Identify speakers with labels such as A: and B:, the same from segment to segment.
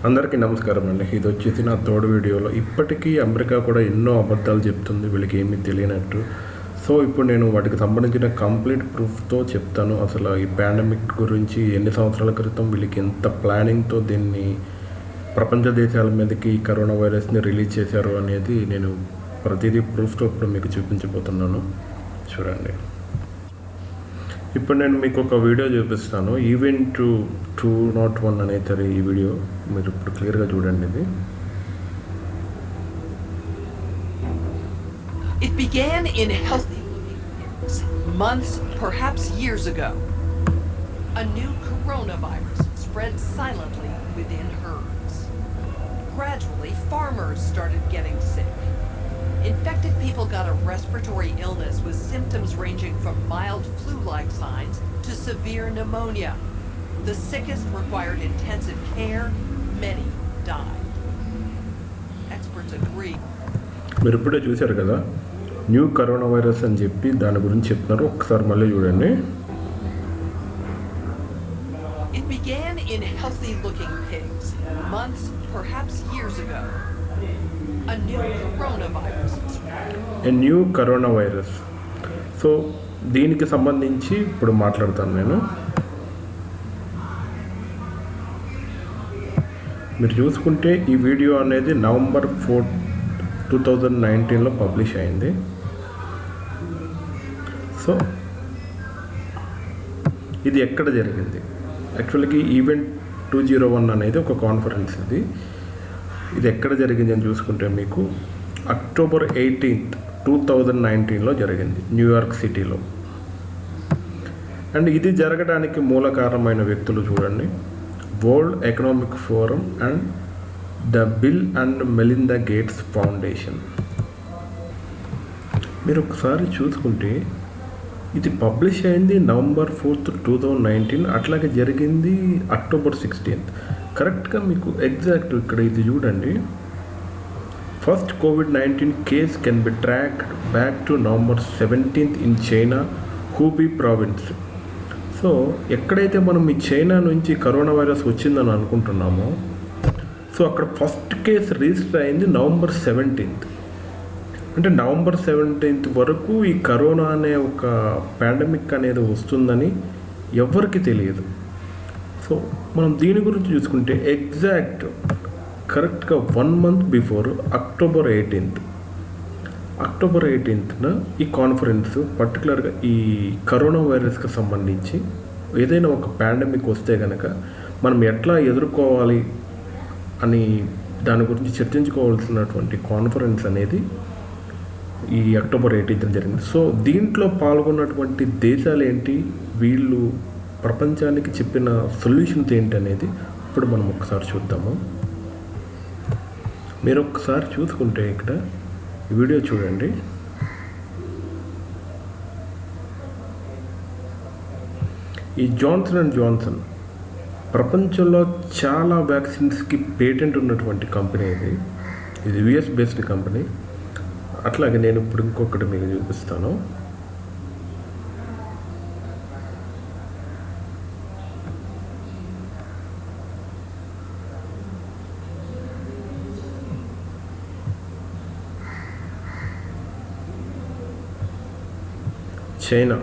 A: అందరికీ నమస్కారం అండి. ఇది వచ్చేసి నా థర్డ్ వీడియోలో. ఇప్పటికీ అమెరికా కూడా ఎన్నో అబద్ధాలు చెప్తుంది వీళ్ళకి ఏమీ తెలియనట్టు. సో ఇప్పుడు నేను వాటికి సంబంధించిన కంప్లీట్ ప్రూఫ్తో చెప్తాను. అసలు ఈ పాండమిక్ గురించి ఎన్ని సంవత్సరాల క్రితం వీళ్ళకి ఎంత ప్లానింగ్తో దీన్ని ప్రపంచ దేశాల మీదకి ఈ కరోనా వైరస్ని రిలీజ్ చేశారు అనేది నేను ప్రతిదీ ప్రూఫ్తో ఇప్పుడు మీకు చూపించబోతున్నాను. చూడండి. ఇప్పుడు నేను మీకు ఒక వీడియో చూపిస్తాను. ఈవెంట్ 201 అనేది ఈ వీడియో మీరు ఇప్పుడు క్లియర్గా చూడండి. ఇది
B: It began in healthy months, perhaps years ago. A new coronavirus spread silently within herds. Gradually, farmers started getting sick. Infected people got a respiratory illness with symptoms ranging from mild flu-like signs to severe pneumonia. The sickest required intensive care. Many died. Experts agree.
A: మీరు ఇప్పుడే చూశారు కదా, new corona virus అని చెప్పి దాని గురించి చెప్తున్నారు. ఒకసారి మళ్ళీ చూడండి.
B: It began in healthy-looking pigs months, perhaps years ago. A new coronavirus.
A: A new corona virus. So దీనికి సంబంధించి ఇప్పుడు మాట్లాడతాను నేను. మీరు చూసుకుంటే ఈ వీడియో అనేది November 4, 2019లో పబ్లిష్ అయింది. సో ఇది ఎక్కడ జరిగింది? యాక్చువల్గా ఈవెంట్ 201 అనేది ఒక కాన్ఫరెన్స్. ఇది ఎక్కడ జరిగింది అని చూసుకుంటే మీకు October 18, 2019లో జరిగింది న్యూయార్క్ సిటీలో. అండ్ ఇది జరగడానికి మూల కారణమైన వ్యక్తులు చూడండి, world economic forum and the bill and Melinda gates foundation. మీరు ఒకసారి చూసుకుంటే ఇది పబ్లిష్ అయింది November 4, 2019, అట్లాగే జరిగింది October 16. కరెక్ట్గా మీకు ఎగ్జాక్ట్ ఇక్కడ ఇది చూడండి. First COVID-19 case can be tracked back to November 17 in China Hubei province. So ఎక్కడైతే మనం ఈ చైనా నుంచి కరోనా వైరస్ వచ్చిందని అనుకుంటున్నామో, సో అక్కడ ఫస్ట్ కేసు రిజిస్టర్ అయింది November 17. అంటే November 17 వరకు ఈ కరోనా అనే ఒక పాండమిక్ అనేది వస్తుందని ఎవరికి తెలియదు. సో మనం దీని గురించి చూసుకుంటే ఎగ్జాక్ట్ కరెక్ట్గా 1 month బిఫోర్ October 18న ఈ కాన్ఫరెన్స్ పర్టికులర్గా ఈ కరోనా వైరస్కి సంబంధించి ఏదైనా ఒక పాండమిక్ వస్తే కనుక మనం ఎట్లా ఎదుర్కోవాలి అని దాని గురించి చర్చించుకోవాల్సినటువంటి కాన్ఫరెన్స్ అనేది ఈ October 18న జరిగింది. సో దీంట్లో పాల్గొన్నటువంటి దేశాలు ఏంటి, వీళ్ళు ప్రపంచానికి చెప్పిన సొల్యూషన్స్ ఏంటి అనేది ఇప్పుడు మనం ఒకసారి చూద్దాము. మీరు ఒకసారి చూసుకుంటే ఇక్కడ ఈ వీడియో చూడండి. ఈ జాన్సన్ ప్రపంచంలో చాలా వ్యాక్సిన్స్కి పేటెంట్ ఉన్నటువంటి కంపెనీ ఇది US బేస్డ్ కంపెనీ. అట్లాగే నేను ఇప్పుడు ఇంకొకటి మీకు చూపిస్తాను. చైనా.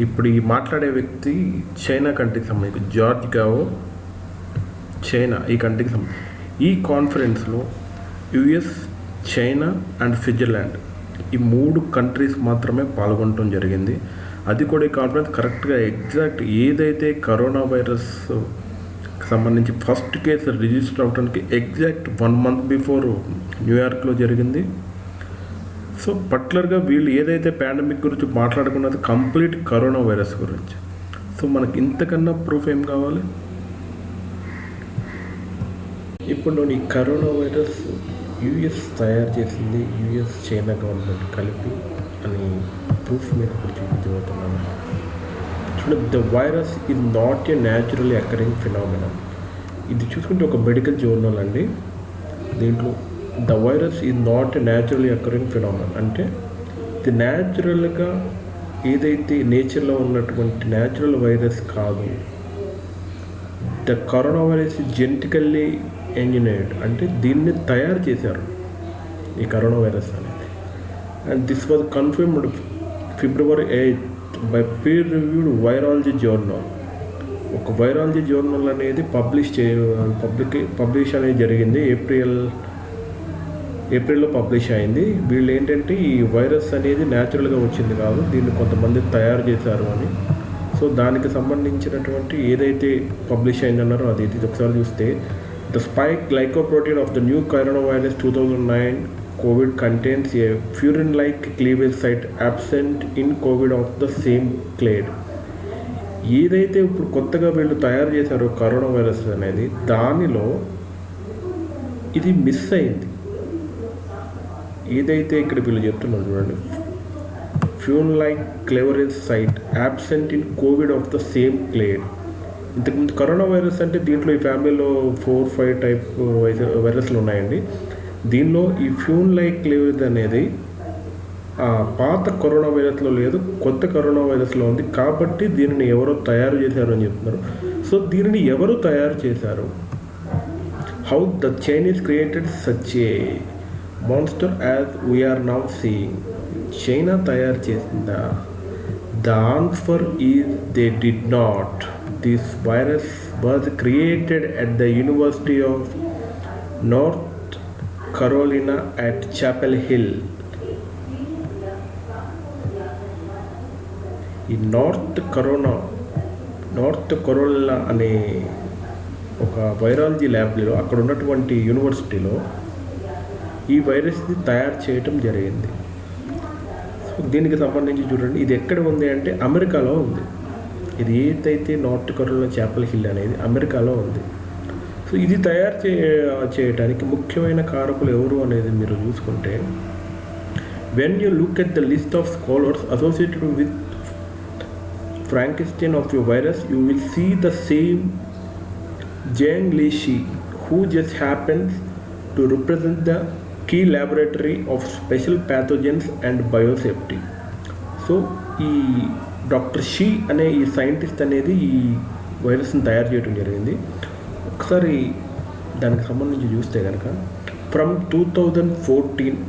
A: ఇప్పుడు ఈ మాట్లాడే వ్యక్తి చైనా కంట్రీకి సంబంధించి జార్జ్ గావో, చైనా ఈ కంట్రీకి సంబంధించి. ఈ కాన్ఫరెన్స్లో US, చైనా అండ్ స్విట్జర్లాండ్ ఈ 3 కంట్రీస్ మాత్రమే పాల్గొనడం జరిగింది. అది కూడా ఈ కాన్ఫరెన్స్ కరెక్ట్గా ఎగ్జాక్ట్ ఏదైతే కరోనా వైరస్ సంబంధించి ఫస్ట్ కేసు రిజిస్టర్ అవడానికి ఎగ్జాక్ట్ 1 month బిఫోర్ న్యూయార్క్లో జరిగింది. సో పర్టికులర్గా వీళ్ళు ఏదైతే పాండమిక్ గురించి మాట్లాడుకున్నది కంప్లీట్ కరోనా వైరస్ గురించి. సో మనకి ఇంతకన్నా ప్రూఫ్ ఏం కావాలి? ఇప్పుడు ఈ కరోనా వైరస్ US తయారు చేసింది, US చైనా గవర్నమెంట్ కలిపి అని ప్రూఫ్ మీకు ఇప్పుడు చూపించబోతున్నాను. చూడండి, the virus is not a naturally occurring phenomena. ఇది చూసుకుంటే ఒక మెడికల్ జర్నల్ అండి. దీంట్లో the virus is not a naturally occurring phenomena అంటే ఇది న్యాచురల్గా ఏదైతే నేచర్లో ఉన్నటువంటి న్యాచురల్ వైరస్ కాదు, ద కరోనా వైరస్ జెనెటికల్లీ ఎంజినీర్డ్, అంటే దీన్ని తయారు చేశారు ఈ కరోనా వైరస్ అనేది. And this was confirmed February 8 by peer reviewed virology journal. ఒక వైరాలజీ జర్నల్ అనేది పబ్లిష్ అనేది జరిగింది. ఏప్రిల్లో పబ్లిష్ అయింది. వీళ్ళు ఏంటంటే ఈ వైరస్ అనేది న్యాచురల్గా వచ్చింది కాదు, దీన్ని కొంతమంది తయారు చేశారు అని. సో దానికి సంబంధించినటువంటి ఏదైతే పబ్లిష్ అయిందన్నారో అది ఇది ఒకసారి చూస్తే, the spike glycoprotein of the new corona virus 2009 COVID contains a furin-like cleavage site absent in COVID of the same clade. ఏదైతే ఇప్పుడు కొత్తగా వీళ్ళు తయారు చేశారో కరోనా వైరస్ అనేది, దానిలో ఇది మిస్ అయింది. ఏదైతే ఇక్కడ వీళ్ళు చెప్తున్నారు చూడండి, furin like cleavage site absent in COVID of the same clade. ఇంతకుముందు కరోనా వైరస్ అంటే దీంట్లో ఈ ఫ్యామిలీలో 4-5 టైప్ వైరస్లు ఉన్నాయండి. దీనిలో ఈ ఫ్యూన్-లైక్ క్లేవరేజ్ అనేది పాత కరోనా వైరస్లో లేదు, కొత్త కరోనా వైరస్లో ఉంది. కాబట్టి దీనిని ఎవరో తయారు చేశారు అని చెప్తున్నారు. సో దీనిని ఎవరు తయారు చేశారు? How the Chinese created such a monster as we are now seeing. China తయారు చేసిందా? The answer is they did not. This virus was created at the university of North Carolina at Chapel Hill. ఈ North Carolina అనే ఒక virology ల్యాబ్లో అక్కడ ఉన్నటువంటి యూనివర్సిటీలో ఈ వైరస్ని తయారు చేయటం జరిగింది. సో దీనికి సంబంధించి చూడండి, ఇది ఎక్కడ ఉంది అంటే అమెరికాలో ఉంది. ఇది ఏదైతే నార్త్ కరోలినా చాపెల్ హిల్ అనేది అమెరికాలో ఉంది. సో ఇది తయారు చేయడానికి ముఖ్యమైన కారకులు ఎవరు అనేది మీరు చూసుకుంటే, when you look at the list of scholars associated with Frankenstein of your virus, you will see the same Jiang Lishi, who just happens to represent the key laboratory of special pathogens and biosafety. So ఈ doctor she అనే ఈ scientist అనేది ఈ వైరస్ని తయారు చేయడం జరిగింది. ఒకసారి దానికి సంబంధించి చూస్తే కనుక, from 2014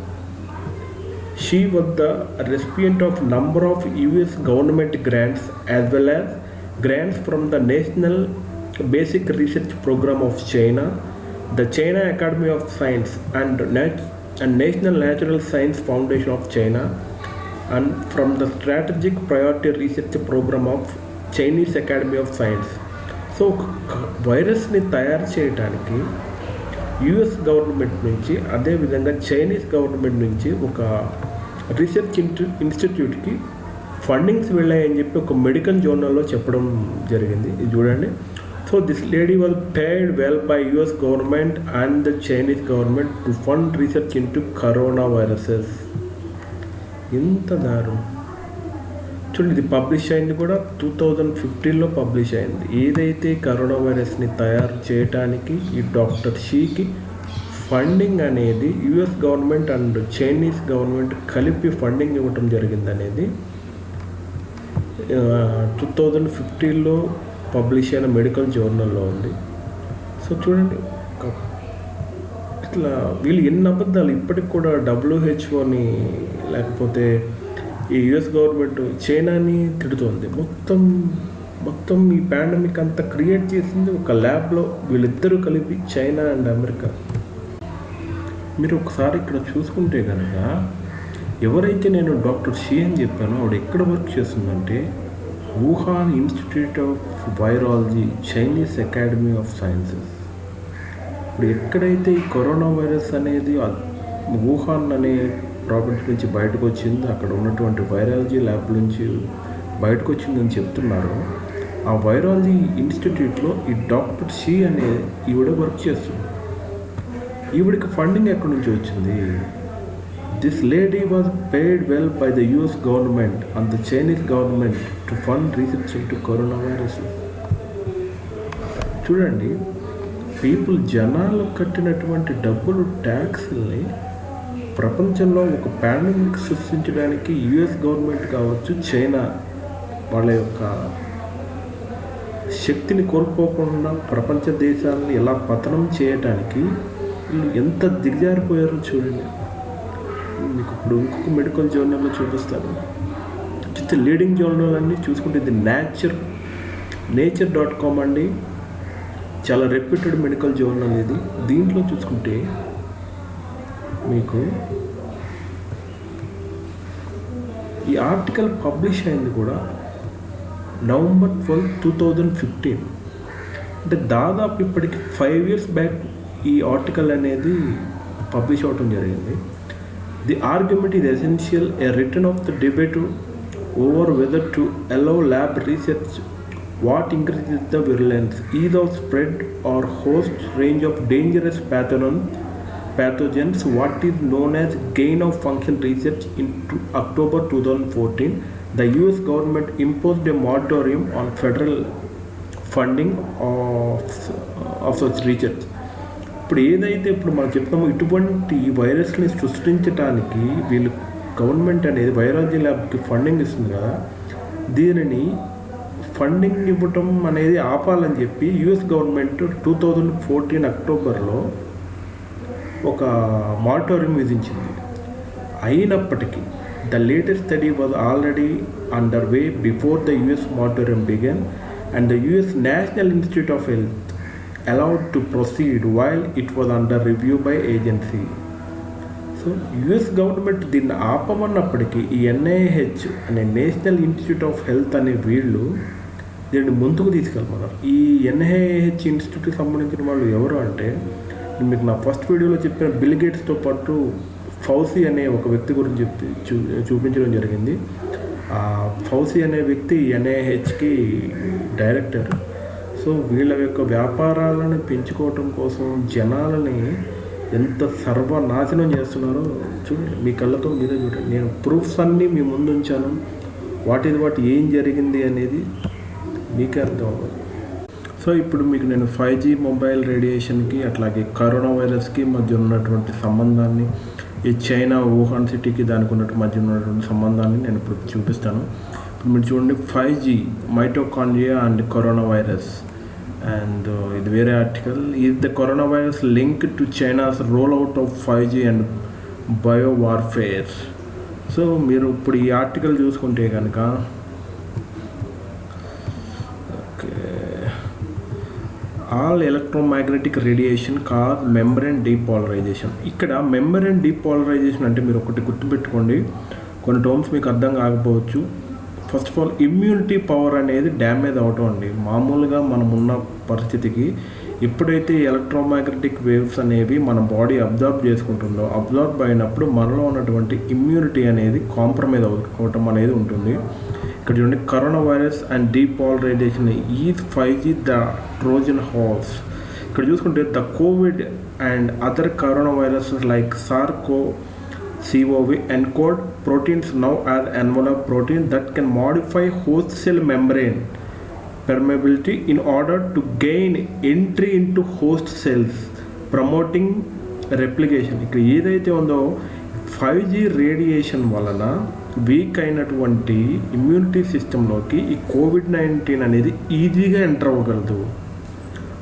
A: she was the recipient of number of US government grants as well as grants from the National Basic Research Program of China, the China Academy of Science and National Natural Science Foundation of China, and from the Strategic Priority Research Program of Chinese Academy of Science. So వైరస్ని తయారు చేయడానికి US government నుంచి, అదేవిధంగా Chinese government నుంచి ఒక research ఇన్స్టిట్యూట్కి fundings వెళ్ళాయని చెప్పి ఒక మెడికల్ జర్నల్లో చెప్పడం జరిగింది. ఇది చూడండి. So this lady was paid well by US government and the Chinese government to fund research into corona viruses. ఎంత దారుణం చూడండి. ఇది పబ్లిష్ అయింది కూడా 2015లో పబ్లిష్ అయింది. ఏదైతే కరోనా వైరస్ని తయారు చేయడానికి ఈ డాక్టర్ షీకి ఫండింగ్ అనేది US government and Chinese government కలిపి ఫండింగ్ ఇవ్వటం జరిగిందనేది 2015లో పబ్లిష్ అయిన మెడికల్ జర్నల్లో ఉంది. సో చూడండి, ఇట్లా వీళ్ళు ఎన్ని అబద్ధాలు ఇప్పటికి కూడా WHOని లేకపోతే ఈ యుఎస్ గవర్నమెంట్ చైనాని తిడుతోంది. మొత్తం ఈ పాండమిక్ అంతా క్రియేట్ చేసింది ఒక ల్యాబ్లో వీళ్ళిద్దరూ కలిపి, చైనా అండ్ అమెరికా. మీరు ఒకసారి ఇక్కడ చూసుకుంటే కనుక, ఎవరైతే నేను డాక్టర్ షీ అని చెప్పానో ఆవిడ ఎక్కడ వర్క్ చేస్తుందంటే Wuhan institute of virology, Chinese academy of sciences. ఇప్పుడు ఎక్కడైతే ఈ కరోనా వైరస్ అనేది వుహాన్ అనే ప్రావిన్స్ నుంచి బయటకు వచ్చింది, అక్కడ ఉన్నటువంటి వైరాలజీ ల్యాబ్ నుంచి బయటకు వచ్చిందని చెప్తున్నారు. ఆ వైరాలజీ ఇన్స్టిట్యూట్లో ఈ డాక్టర్ షీ అనే ఈవిడ వర్క్ చేస్తుంది. ఈవిడికి ఫండింగ్ ఎక్కడి నుంచి వచ్చింది? This lady was paid well by the US government and the Chinese government to fund research into corona virus. చూడండి, జనాలు కట్టినటువంటి డబ్బులు, ట్యాక్స్ని ప్రపంచంలో ఒక పాండమిక్ సృష్టించడానికి యుఎస్ గవర్నమెంట్ కావచ్చు, చైనా వాళ్ళ యొక్క శక్తిని కోల్పోకుండా ప్రపంచ దేశాలను ఎలా పతనం చేయటానికి వీళ్ళు ఎంత దిగజారిపోయారో చూడండి. మీకు ఇప్పుడు ఇంకొక మెడికల్ జర్నల్లో చూపిస్తాను. చూస్తే లీడింగ్ జర్నల్ అన్నీ చూసుకుంటే ఇది నేచర్.com అండి, చాలా రెప్యూటెడ్ మెడికల్ జర్నల్ ఇది. దీంట్లో చూసుకుంటే మీకు ఈ ఆర్టికల్ పబ్లిష్ అయింది కూడా November 12, 2015. అంటే దాదాపు ఇప్పటికి 5 years బ్యాక్ ఈ ఆర్టికల్ అనేది పబ్లిష్ అవటం జరిగింది. The argument is essential a return of the debate over whether to allow lab research what increases the virulence is of spread or host range of dangerous pathogens what is known as gain of function research. In October 2014, the US government imposed a moratorium on federal funding of such research. ఇప్పుడు ఏదైతే ఇప్పుడు మనం చెప్తామో ఇటువంటి వైరస్ని సృష్టించడానికి వీళ్ళు government అనేది virology ల్యాబ్కి ఫండింగ్ ఇస్తుంది కదా, దీనిని ఫండింగ్ ఇవ్వటం అనేది ఆపాలని చెప్పి యుఎస్ గవర్నమెంట్ 2014 అక్టోబర్లో ఒక మారటోరియం విధించింది. అయినప్పటికీ the latest study was already under way before the US moratorium began and the US National Institute of Health allowed to proceed while it was under review by agency. So US government దీన్ని ఆపమన్నప్పటికీ ఈ NIH అనే national Institute of health అనే వీళ్ళు దీన్ని ముందుకు తీసుకెళ్తున్నారు. ఈ NIH ఇన్స్టిట్యూట్కి సంబంధించిన వాళ్ళు ఎవరు అంటే, మీకు నా ఫస్ట్ వీడియోలో చెప్పిన బిల్ గేట్స్తో పాటు ఫౌసీ అనే ఒక వ్యక్తి గురించి చూపించడం జరిగింది. ఫౌసీ అనే వ్యక్తి ఎన్ఐహెచ్కి డైరెక్టర్. సో వీళ్ళ యొక్క వ్యాపారాలను పెంచుకోవటం కోసం జనాలని ఎంత సర్వనాశనం చేస్తున్నారో చూడండి, మీ కళ్ళతో మీరే చూడండి. నేను ప్రూఫ్స్ అన్నీ మీ ముందు ఉంచాను. వాటి ఏం జరిగింది అనేది మీకే అర్థం అవ్వాలి. సో ఇప్పుడు మీకు నేను 5G మొబైల్ రేడియేషన్కి అట్లాగే కరోనా వైరస్కి మధ్య ఉన్నటువంటి సంబంధాన్ని, ఈ చైనా వుహాన్ సిటీకి దానికి ఉన్నటువంటి మధ్య ఉన్నటువంటి సంబంధాన్ని నేను ఇప్పుడు చూపిస్తాను. ఇప్పుడు మీరు చూడండి, 5G mitochondria and corona virus. And ఇది వేరే article. Is the corona virus link to China's roll out of 5G and bio warfare. So మీరు ఇప్పుడు ఈ ఆర్టికల్ చూసుకుంటే కనుక all electromagnetic radiation cause membrane depolarisation. ఇక్కడ మెంబ్రేన్ డీపోలరైజేషన్ అంటే మీరు ఒకటి గుర్తుపెట్టుకోండి, కొన్ని టర్మ్స్ మీకు అర్థం కాకపోవచ్చు. First of all immunity power అనేది డ్యామేజ్ అవటం అండి. మామూలుగా మనం ఉన్న పరిస్థితికి ఎప్పుడైతే ఎలక్ట్రోమాగ్నెటిక్ వేవ్స్ అనేవి మన బాడీ అబ్జర్వ్ చేసుకుంటుందో, అబ్జర్వ్ అయినప్పుడు మనలో ఉన్నటువంటి ఇమ్యూనిటీ అనేది కాంప్రమైజ్ అవటం అనేది ఉంటుంది. ఇక్కడ చూడండి, corona virus and depolarisation is 5G the Trojan horse. ఇక్కడ చూసుకుంటే the Covid and other corona viruses like SARS-CoV encode proteins now as envelope protein that can modify host cell membrane permeability in order to gain entry into host cells, promoting replication. ఇక్కడ ఏదైతే ఉందో 5G radiation వలన week అయినటువంటి immunity సిస్టంలోకి ఈ COVID-19 అనేది ఈజీగా enter అవ్వగలదు.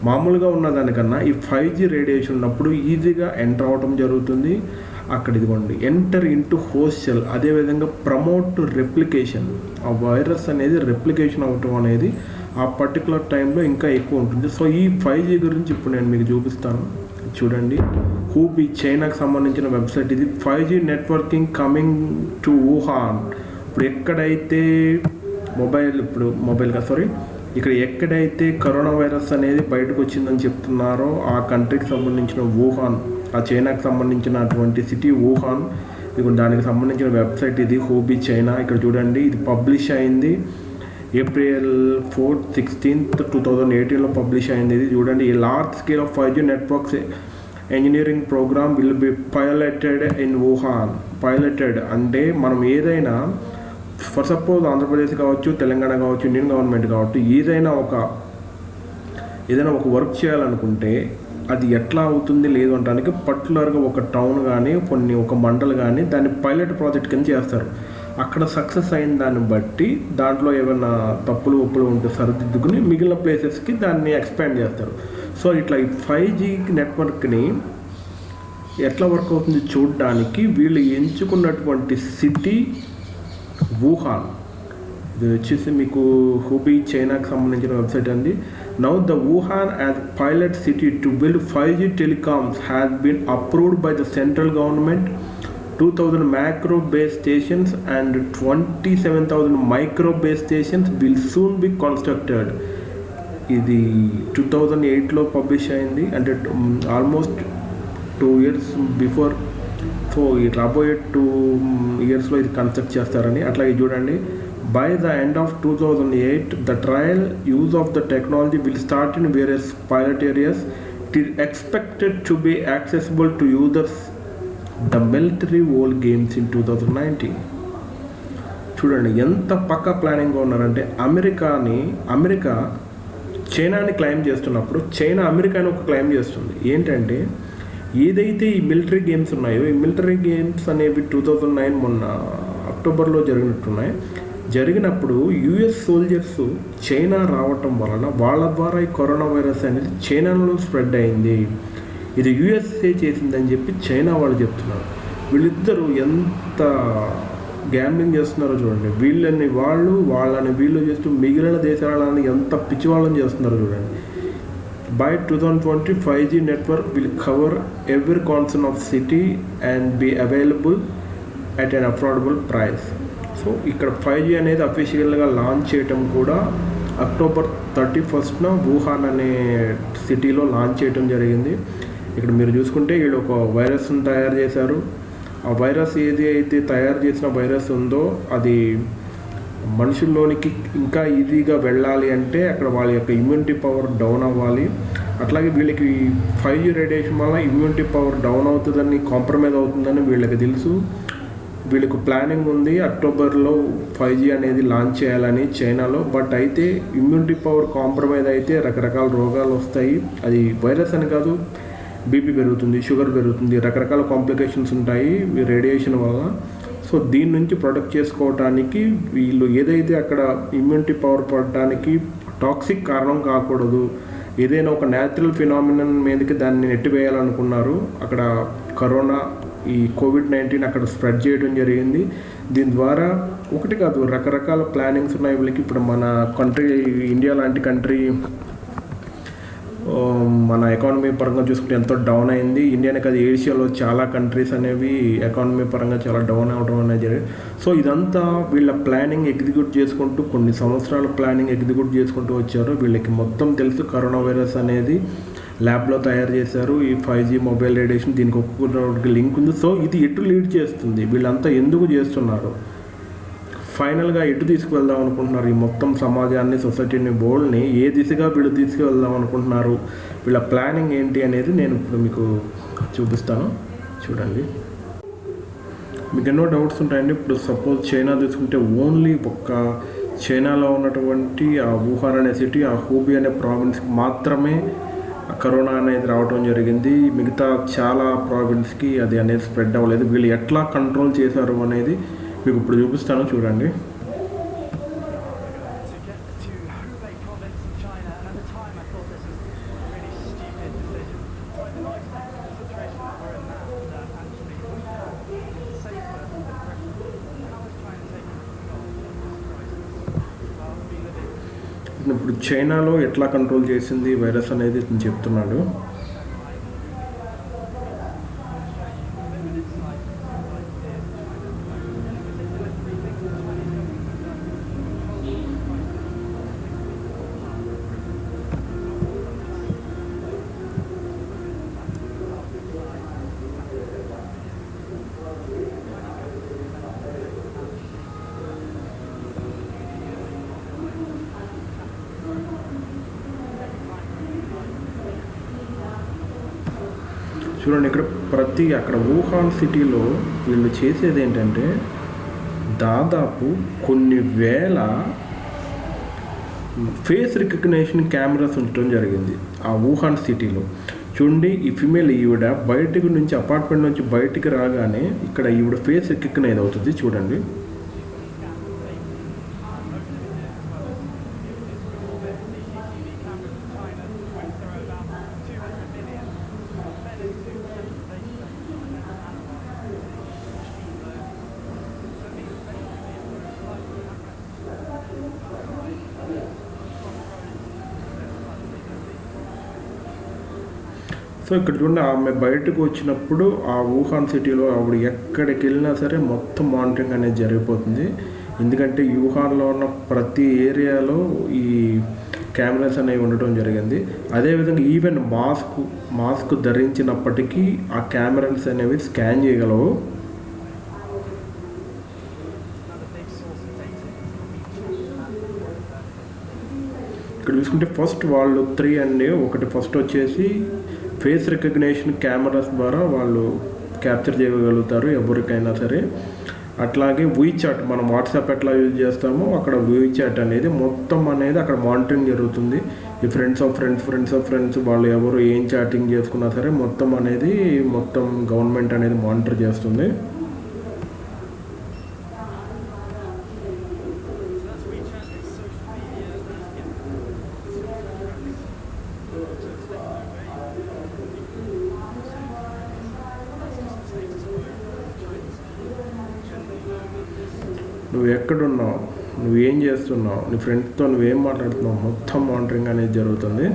A: మామూలుగా ఉన్నదానికన్నా ఈ 5G రేడియేషన్ ఉన్నప్పుడు ఈజీగా ఎంటర్ అవ్వటం జరుగుతుంది. అక్కడ ఇదిగోండి, ఎంటర్ ఇంటూ హోస్ట్ సెల్. అదేవిధంగా ప్రమోట్ రెప్లికేషన్, ఆ వైరస్ అనేది రెప్లికేషన్ అవ్వటం అనేది ఆ పర్టికులర్ టైంలో ఇంకా ఎక్కువ ఉంటుంది. సో ఈ 5G గురించి ఇప్పుడు నేను మీకు చూపిస్తాను. చూడండి, హూబీ చైనాకు సంబంధించిన వెబ్సైట్ ఇది. 5G networking coming to Wuhan. ఇప్పుడు ఎక్కడైతే ఇక్కడ ఎక్కడైతే కరోనా వైరస్ అనేది బయటకు వచ్చిందని చెప్తున్నారో ఆ కంట్రీకి సంబంధించిన వుహాన్, ఆ చైనాకి సంబంధించినటువంటి సిటీ వుహాన్, ఇది దానికి సంబంధించిన వెబ్సైట్ ఇది, హూబీ చైనా. ఇక్కడ చూడండి, ఇది పబ్లిష్ అయింది April 4th, 16th, 2018లో పబ్లిష్ అయింది. ఇది చూడండి, ఈ large scale of 5G networks engineering program will be piloted in Wuhan. Piloted అంటే మనం ఏదైనా, ఫర్ సపోజ్ ఆంధ్రప్రదేశ్ కావచ్చు, తెలంగాణ కావచ్చు, ఇండియన్ గవర్నమెంట్ కావచ్చు, ఏదైనా ఒక వర్క్ చేయాలనుకుంటే అది ఎట్లా అవుతుంది లేదు అనడానికి పర్టికులర్గా ఒక టౌన్ కానీ ఒక మండల్ కానీ దాన్ని పైలట్ ప్రాజెక్ట్ కింద చేస్తారు. అక్కడ సక్సెస్ అయిన దాన్ని బట్టి దాంట్లో ఏమైనా తప్పులు ఒప్పులు ఉంటే సరిదిద్దుకుని మిగిలిన ప్లేసెస్కి దాన్ని ఎక్స్పాండ్ చేస్తారు. సో ఇట్లా ఈ 5G నెట్వర్క్ని ఎట్లా వర్క్ అవుతుంది చూడడానికి వీళ్ళు ఎంచుకున్నటువంటి సిటీ వుహాన్. ఇది వచ్చేసి మీకు హూబీ చైనాకి సంబంధించిన వెబ్సైట్ అండి. Now the Wuhan as pilot city to build 5G telecoms has been approved by the central government. 2000 macro base stations and 27,000 micro base stations will soon be constructed. ఇది 2008లో publish అయింది, అంటే almost 2 years before. So ఈ రాబోయే 2 yearsలో ఇది construct చేస్తారని. అట్లాగే చూడండి, by the end of 2008 the trial use of the technology will start in various pilot areas. It is expected to be accessible to users the military world games in 2019. చూడండి ఎంత పక్కా ప్లానింగ్గా ఉన్నారంటే, America చైనాని claim చేస్తున్నప్పుడు China అమెరికాని ఒక claim చేస్తుంది. ఏంటంటే ఏదైతే ఈ military games ఉన్నాయో, ఈ మిలిటరీ గేమ్స్ అనేవి 2009 మొన్న అక్టోబర్లో జరిగినప్పుడు యుఎస్ సోల్జర్స్ చైనా రావటం వలన వాళ్ళ ద్వారా ఈ కరోనా వైరస్ అనేది చైనాలో స్ప్రెడ్ అయింది. ఇది యుఎస్ఏ చేసిందని చెప్పి చైనా వాళ్ళు చెప్తున్నారు. వీళ్ళిద్దరూ ఎంత గ్యాంబ్లింగ్ చేస్తున్నారో చూడండి. వాళ్ళని వీళ్ళు చేస్తూ మిగిలిన దేశాలని ఎంత పిచ్చివాళ్ళని చేస్తున్నారో చూడండి. By 2020 5G network will cover every corner of city and be available at an affordable price. So ఇక్కడ 5G అనేది అఫీషియల్గా లాంచ్ చేయటం కూడా అక్టోబర్ 31న వుహాన్ అనే సిటీలో లాంచ్ చేయటం జరిగింది. ఇక్కడ మీరు చూసుకుంటే వీళ్ళు ఒక వైరస్ని తయారు చేశారు. ఆ వైరస్ ఏది అయితే తయారు చేసిన వైరస్ ఉందో అది మనుషుల్లోనికి ఇంకా ఈజీగా వెళ్ళాలి అంటే అక్కడ వాళ్ళ యొక్క ఇమ్యూనిటీ పవర్ డౌన్ అవ్వాలి. అట్లాగే వీళ్ళకి 5G రేడియేషన్ వల్ల ఇమ్యూనిటీ పవర్ డౌన్ అవుతుందని, కాంప్రమైజ్ అవుతుందని వీళ్ళకి తెలుసు. వీళ్ళకు ప్లానింగ్ ఉంది అక్టోబర్లో 5G అనేది లాంచ్ చేయాలని చైనాలో. బట్ అయితే ఇమ్యూనిటీ పవర్ కాంప్రమైజ్ అయితే రకరకాల రోగాలు వస్తాయి. అది వైరస్ అని కాదు, బీపీ పెరుగుతుంది, షుగర్ పెరుగుతుంది, రకరకాల కాంప్లికేషన్స్ ఉంటాయి రేడియేషన్ వల్ల. సో దీని నుంచి ప్రొటెక్ట్ చేసుకోవడానికి వీళ్ళు ఏదైతే అక్కడ ఇమ్యూనిటీ పవర్ పడటానికి టాక్సిక్ కారణం కాకూడదు, ఏదైనా ఒక న్యాచురల్ ఫినామినన్ మీదకి దాన్ని నెట్టివేయాలనుకున్నారు. అక్కడ కరోనా ఈ కోవిడ్-19 అక్కడ స్ప్రెడ్ చేయడం జరిగింది. దీని ద్వారా ఒకటి కాదు రకరకాల ప్లానింగ్స్ ఉన్నాయి వీళ్ళకి. ఇప్పుడు మన కంట్రీ ఇండియా లాంటి కంట్రీ మన ఎకానమీ పరంగా చూసుకుంటే ఎంతో డౌన్ అయింది. ఇండియానే కాదు ఏషియాలో చాలా కంట్రీస్ అనేవి ఎకానమీ పరంగా చాలా డౌన్ అవ్వడం అనేది జరిగింది. సో ఇదంతా వీళ్ళ ప్లానింగ్ ఎగ్జిక్యూట్ చేసుకుంటూ కొన్ని సంవత్సరాల ప్లానింగ్ ఎగ్జిక్యూట్ చేసుకుంటూ వచ్చారు. వీళ్ళకి మొత్తం తెలుసు కరోనా వైరస్ అనేది ల్యాబ్లో తయారు చేశారు. ఈ 5G మొబైల్ రేడియేషన్ దీనికి ఒక్కొక్కటి లింక్ ఉంది. సో ఇది ఎటు లీడ్ చేస్తుంది, వీళ్ళంతా ఎందుకు చేస్తున్నారు, ఫైనల్గా ఎటు తీసుకువెళ్దాం అనుకుంటున్నారు, ఈ మొత్తం సమాజాన్ని, సొసైటీని, వరల్డ్ని ఏ దిశగా వీళ్ళు తీసుకువెళ్దాం అనుకుంటున్నారు, వీళ్ళ ప్లానింగ్ ఏంటి అనేది నేను ఇప్పుడు మీకు చూపిస్తాను. చూడండి, మీకు ఎన్నో డౌట్స్ ఉంటాయండి. ఇప్పుడు సపోజ్ చైనా తీసుకుంటే ఓన్లీ ఒక్క చైనాలో ఉన్నటువంటి ఆ వుహాన్ అనే సిటీ, ఆ హూబీ అనే ప్రావిన్స్కి మాత్రమే కరోనా అనేది రావడం జరిగింది. మిగతా చాలా ప్రావిన్స్కి అది అనేది స్ప్రెడ్ అవ్వలేదు. వీళ్ళు ఎట్లా కంట్రోల్ చేశారు అనేది మీకు ఇప్పుడు చూపిస్తాను. చూడండి, ఇప్పుడు చైనాలో ఎట్లా కంట్రోల్ చేసింది వైరస్ అనేది నేను చెప్తున్నాడు. చూడండి, ఇక్కడ అక్కడ వుహాన్ సిటీలో వీళ్ళు చేసేది ఏంటంటే దాదాపు కొన్ని వేల ఫేస్ రికగ్నిషన్ కెమెరాస్ ఉండటం జరిగింది ఆ వుహాన్ సిటీలో. చూడండి, ఈ ఫిమేల్ ఈవిడ బయటకు నుంచి అపార్ట్మెంట్ నుంచి బయటికి రాగానే ఇక్కడ ఈవిడ ఫేస్ రికగ్నైజ్ అవుతుంది. చూడండి, సో ఇక్కడ చూడండి, ఆమె బయటకు వచ్చినప్పుడు ఆ వుహాన్ సిటీలో ఆవిడ ఎక్కడికి వెళ్ళినా సరే మొత్తం మానిటరింగ్ అనేది జరిగిపోతుంది. ఎందుకంటే వుహాన్లో ఉన్న ప్రతి ఏరియాలో ఈ కెమెరాస్ అనేవి ఉండటం జరిగింది. అదేవిధంగా ఈవెన్ మాస్క్ ధరించినప్పటికీ ఆ కెమెరాస్ అనేవి స్కాన్ చేయగలవు. ఇక్కడ చూసుకుంటే ఫస్ట్ వాళ్ళు 3 అండి. ఒకటి ఫస్ట్ వచ్చేసి ఫేస్ రికగ్నిషన్ కెమెరాస్ ద్వారా వాళ్ళు క్యాప్చర్ చేయగలుగుతారు ఎవరికైనా సరే. అట్లాగే వీచాట్, మనం వాట్సాప్ ఎట్లా యూజ్ చేస్తామో అక్కడ వీచాట్ అనేది మొత్తం అనేది అక్కడ మానిటరింగ్ జరుగుతుంది. ఈ ఫ్రెండ్స్ ఆఫ్ ఫ్రెండ్స్ వాళ్ళు ఎవరు ఏం చాటింగ్ చేసుకున్నా సరే మొత్తం గవర్నమెంట్ అనేది మానిటర్ చేస్తుంది. నువ్వు ఎక్కడున్నావు, నువ్వేం చేస్తున్నావు, నీ ఫ్రెండ్స్తో నువ్వేం మాట్లాడుతున్నావు, మొత్తం మానిటరింగ్ అనేది జరుగుతుంది.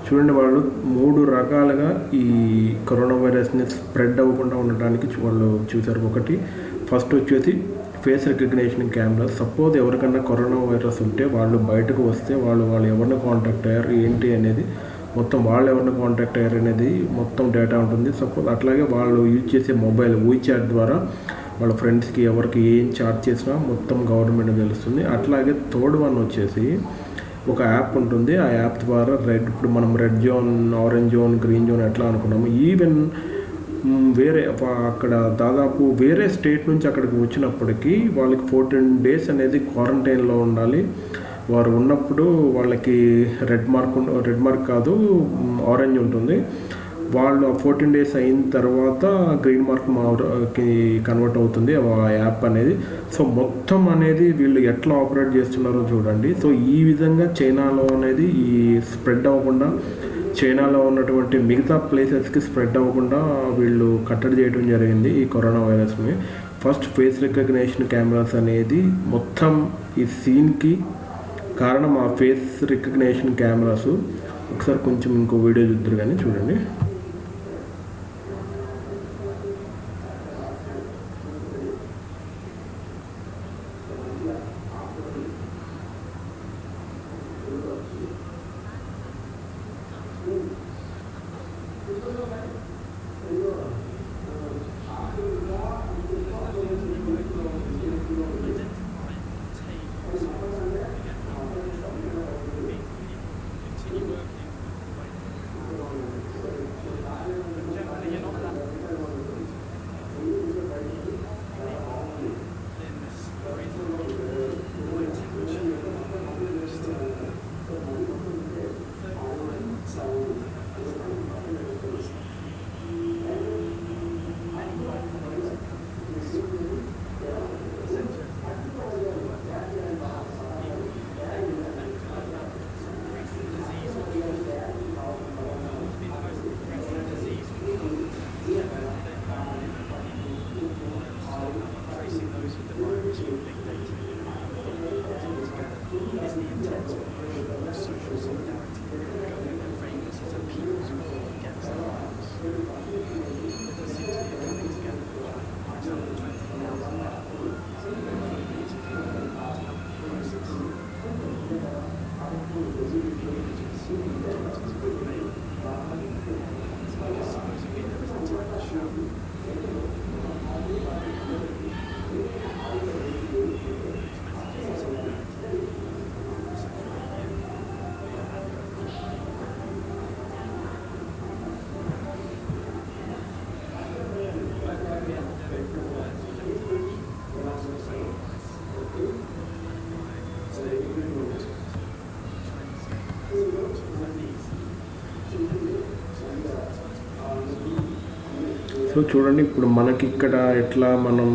A: చూడండి, వాళ్ళు 3 రకాలుగా ఈ కరోనా వైరస్ని స్ప్రెడ్ అవ్వకుండా ఉండడానికి వాళ్ళు చూశారు. ఒకటి ఫస్ట్ వచ్చేసి ఫేస్ రికగ్నిషన్ కెమెరా. సపోజ్ ఎవరికన్నా కరోనా వైరస్ ఉంటే వాళ్ళు బయటకు వస్తే వాళ్ళు ఎవరిని కాంటాక్ట్ అయ్యారు ఏంటి అనేది మొత్తం, వాళ్ళు ఎవరిని కాంటాక్ట్ అయ్యారు అనేది మొత్తం డేటా ఉంటుంది. సపోజ్ అట్లాగే వాళ్ళు యూజ్ చేసే మొబైల్ వీచాట్ ద్వారా వాళ్ళ ఫ్రెండ్స్కి ఎవరికి ఏం చాట్ చేసినా మొత్తం గవర్నమెంట్ తెలుస్తుంది. అట్లాగే థర్డ్ వన్ వచ్చేసి ఒక యాప్ ఉంటుంది. ఆ యాప్ ద్వారా ఇప్పుడు మనం red zone, orange zone, green zone ఎట్లా అనుకున్నాము, ఈవెన్ వేరే అక్కడ దాదాపు వేరే స్టేట్ నుంచి అక్కడికి వచ్చినప్పటికీ వాళ్ళకి 14 days అనేది క్వారంటైన్లో ఉండాలి. వారు ఉన్నప్పుడు వాళ్ళకి రెడ్ మార్క్ కాదు, ఆరెంజ్ ఉంటుంది. వాళ్ళు 14 days అయిన తర్వాత గ్రీన్ మార్క్కి కన్వర్ట్ అవుతుంది ఆ యాప్ అనేది. సో మొత్తం అనేది వీళ్ళు ఎట్లా ఆపరేట్ చేస్తున్నారో చూడండి. సో ఈ విధంగా చైనాలో అనేది ఈ స్ప్రెడ్ అవ్వకుండా, చైనాలో ఉన్నటువంటి మిగతా ప్లేసెస్కి స్ప్రెడ్ అవ్వకుండా వీళ్ళు కట్టడి చేయడం జరిగింది ఈ కరోనా వైరస్ని. ఫస్ట్ ఫేస్ రికగ్నిషన్ కెమెరాస్ అనేది మొత్తం ఈ సీన్కి కారణం ఆ ఫేస్ రికగ్నిషన్ కెమెరాస్. ఒకసారి కొంచెం ఇంకో వీడియో చూద్దరు కానీ చూడండి. సో చూడండి ఇప్పుడు మనకి ఇక్కడ ఎట్లా మనం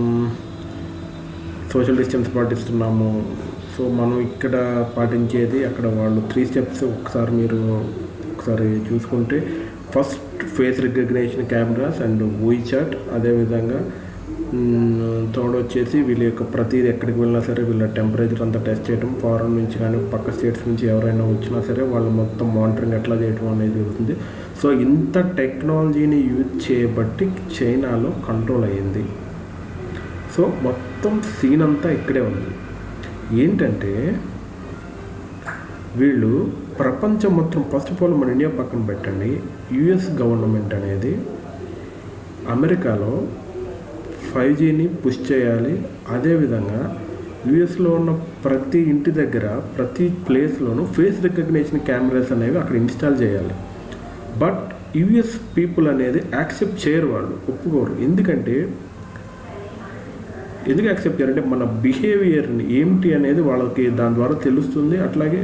A: సోషల్ డిస్టెన్స్ పాటిస్తున్నాము. సో మనం ఇక్కడ పాటించేది అక్కడ వాళ్ళు 3 స్టెప్స్ ఒకసారి చూసుకుంటే first face recognition cameras and WeChat, అదేవిధంగా థర్డ్ వచ్చేసి వీళ్ళ యొక్క ప్రతిదీ ఎక్కడికి వెళ్ళినా సరే వీళ్ళ టెంపరేచర్ అంతా టెస్ట్ చేయడం, ఫారెన్ నుంచి కానీ పక్క స్టేట్స్ నుంచి ఎవరైనా వచ్చినా సరే వాళ్ళు మొత్తం మానిటరింగ్ ఎట్లా చేయడం అనేది జరుగుతుంది. సో ఇంత టెక్నాలజీని యూజ్ చేయబట్టి చైనాలో కంట్రోల్ అయ్యింది. సో మొత్తం సీన్ అంతా ఇక్కడే ఉంది. ఏంటంటే వీళ్ళు ప్రపంచం మొత్తం, ఫస్ట్ ఆఫ్ ఆల్ మన ఇండియా పక్కన పెట్టండి, యుఎస్ గవర్నమెంట్ అనేది అమెరికాలో 5Gని పుష్ చేయాలి. అదేవిధంగా యుఎస్లో ఉన్న ప్రతి ఇంటి దగ్గర ప్రతి ప్లేస్లోనూ ఫేస్ రికగ్నిషన్ కెమెరాస్ అనేవి అక్కడ ఇన్స్టాల్ చేయాలి. బట్ యుఎస్ పీపుల్ అనేది యాక్సెప్ట్ చేయరు, వాళ్ళు ఒప్పుకోరు. ఎందుకు యాక్సెప్ట్ చేయాలంటే మన బిహేవియర్ని ఏంటి అనేది వాళ్ళకి దాని ద్వారా తెలుస్తుంది. అట్లాగే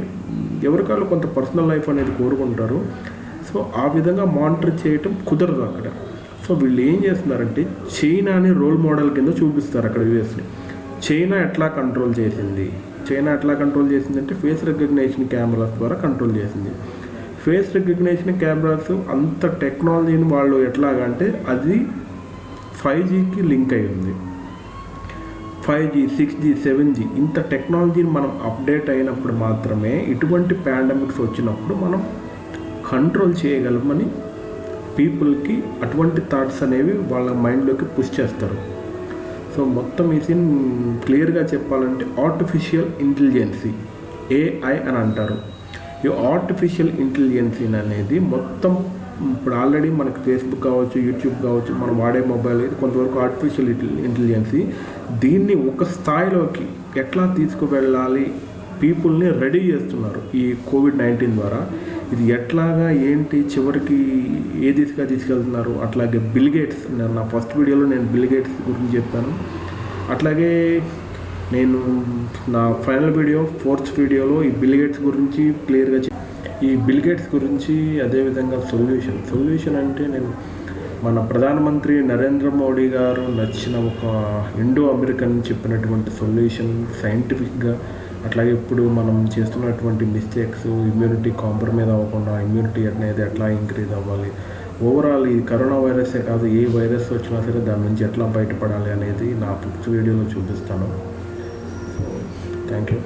A: ఎవరికాళ్ళు కొంత పర్సనల్ లైఫ్ అనేది కోరుకుంటారు. సో ఆ విధంగా మానిటర్ చేయటం కుదరదు అక్కడ. సో వీళ్ళు ఏం చేస్తున్నారంటే చైనాని రోల్ మోడల్ కింద చూపిస్తారు అక్కడ యూఎస్ని. చైనా ఎట్లా కంట్రోల్ చేసింది అంటే ఫేస్ రికగ్నిషన్ కెమెరాస్ ద్వారా కంట్రోల్ చేసింది. ఫేస్ రికగ్నిషన్ కెమెరాస్ అంత టెక్నాలజీని వాళ్ళు ఎట్లాగంటే అది 5Gకి లింక్ అయి ఉంది. 5G, 6G, 7G ఇంత టెక్నాలజీని మనం అప్డేట్ అయినప్పుడు మాత్రమే ఇటువంటి పాండమిక్స్ వచ్చినప్పుడు మనం కంట్రోల్ చేయగలమని పీపుల్కి అటువంటి థాట్స్ అనేవి వాళ్ళ మైండ్లోకి పుష్ చేస్తారు. సో మొత్తం ఈ సీన్ క్లియర్గా చెప్పాలంటే ఆర్టిఫిషియల్ ఇంటెలిజెన్సీ, AI అని అంటారు. ఈ ఆర్టిఫిషియల్ ఇంటెలిజెన్సీ అనేది మొత్తం ఇప్పుడు ఆల్రెడీ మనకి ఫేస్బుక్ కావచ్చు, యూట్యూబ్ కావచ్చు, మనం వాడే మొబైల్ ఇది కొంతవరకు ఆర్టిఫిషియల్ ఇంటెలిజెన్సీ. దీన్ని ఒక స్థాయిలోకి ఎట్లా తీసుకువెళ్ళాలి పీపుల్ని రెడీ చేస్తున్నారు ఈ COVID-19 ద్వారా. ఇది ఎట్లాగా ఏంటి చివరికి ఏ దిశగా తీసుకెళ్తున్నారు. అట్లాగే బిల్ గేట్స్, నా ఫస్ట్ వీడియోలో నేను బిల్ గేట్స్ గురించి చెప్పాను. అట్లాగే నేను నా ఫైనల్ వీడియో 4th వీడియోలో ఈ బిల్ గేట్స్ గురించి క్లియర్గా ఈ బిల్ గేట్స్ గురించి, అదేవిధంగా సొల్యూషన్ అంటే నేను మన ప్రధానమంత్రి నరేంద్ర మోడీ గారు నచ్చిన ఒక ఇండో అమెరికన్ చెప్పినటువంటి సొల్యూషన్ సైంటిఫిక్గా, అట్లాగే ఇప్పుడు మనం చేస్తున్నటువంటి మిస్టేక్స్, ఇమ్యూనిటీ కాంప్రమైజ్ అవ్వకుండా ఇమ్యూనిటీ అనేది ఎట్లా ఇంక్రీజ్ అవ్వాలి, ఓవరాల్ ఈ కరోనా వైరసే కాదు ఏ వైరస్ వచ్చినా సరే దాని నుంచి ఎట్లా బయటపడాలి అనేది నా 5th వీడియోలో చూపిస్తాను. So thank you.